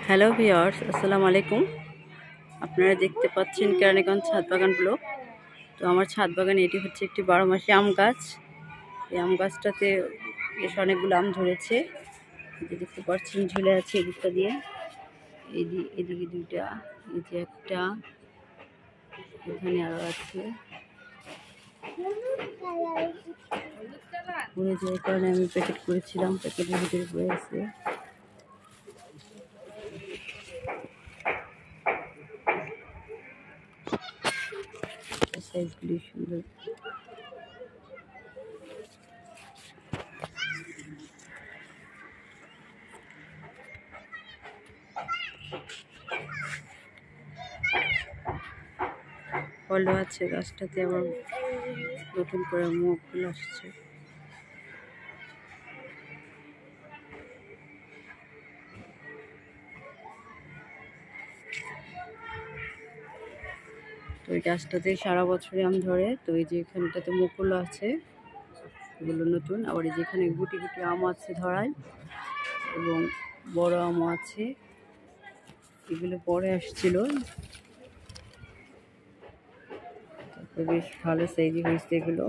Hello viewers, আসসালামু আলাইকুম। আপনারা দেখতে পাচ্ছেন কেরানীগঞ্জ ছাদ বাগান ব্লক। তো আমার ছাদ বাগানে এটি হচ্ছে একটি 12 মাসি আম গাছ। এই আম গাছটাতে বেশ অনেকগুলো আম ধরেছে, যে দেখতে পাচ্ছেন ঝুলে আছে এদিকটা দিয়ে, এদিকে দুইটা, এই যে একটা, এখানে আরো আছে। পড়ে যাওয়ার কারণে আমি প্যাকেট করেছিলাম, প্যাকেটের ভিতরে পড়ে আছে। সাইজগুলি সুন্দর। ফলও আছে গাছটাতে, আবার নতুন করে মুকুল আসছে। তো এই গাছটাতে সারা বছরই আম ধরে। তো এই যে এখানটাতে মুকুল আছে, এগুলো নতুন। আবার এই যেখানে গুটি গুটি আম আছে ধরায়, এবং বড় আমও আছে, এগুলো পরে আসছিল। তারপরে বেশ ভালো সাইজ হয়েছে এগুলো।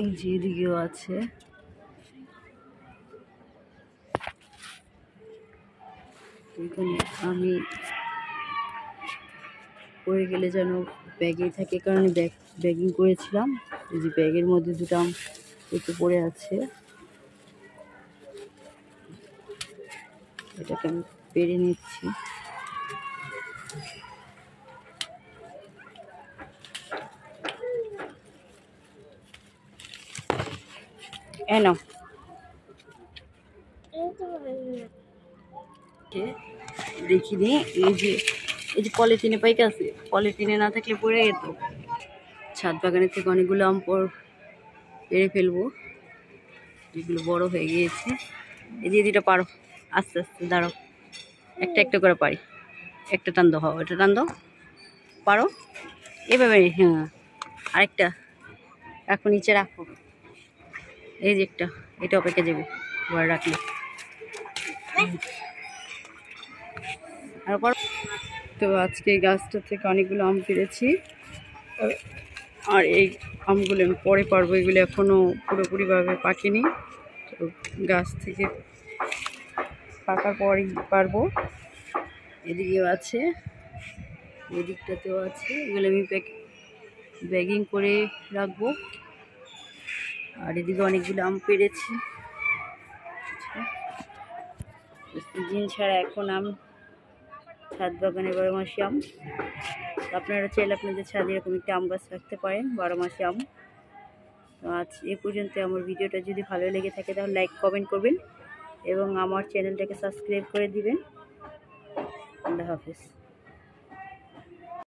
এই যে এদিকেও আছে। এখানে আমি পড়ে গেলে যেন ব্যাগে থাকে, কারণে ব্যাগিং করেছিলাম। এই যে ব্যাগের মধ্যে দুটো আম একটু পড়ে আছে, এটাকে আমি পেরে নিচ্ছি। এনো দেখিনি, এই যে পলিথিনে পাইকে আছে, পলিথিনে না থাকলে পড়ে যেত। ছাদ বাগানের থেকে অনেকগুলো আম পেরে ফেলবো, যেগুলো বড় হয়ে গিয়েছে। এই যে দুটা পারো, আস্তে আস্তে দাঁড়াও, একটা একটা করে পারি। একটা টান দাও, এটা টান দাও, পারো এভাবে। হ্যাঁ, আরেকটা রাখো, নিচে রাখো। এই যে একটা, এটাও পেকে যাবে ঘরে রাখলে। আর তো আজকে এই গাছটা থেকে অনেকগুলো আম পেরেছি, আর এই আমগুলো আমি পরে পারবো, এগুলো এখনও পুরোপুরিভাবে পাকেনি। তো গাছ থেকে পাকার পরই পারবো। এদিকেও আছে, এদিকটাতেও আছে, এগুলো আমি ব্যাগিং করে রাখবো। আর এদিকে অনেকগুলো আম পেরেছি। সিজন ছাড়া এখন আম ছাদ বাগানে 12 মাসি আম। আপনারা চাইলে আপনাদের ছাদে এরকম একটা আম গাছ রাখতে পারেন, 12 মাসি আম। তো আজ এ পর্যন্ত। আমার ভিডিওটা যদি ভালো লেগে থাকে তাহলে লাইক কমেন্ট করবেন এবং আমার চ্যানেলটাকে সাবস্ক্রাইব করে দিবেন। আল্লাহ হাফেজ।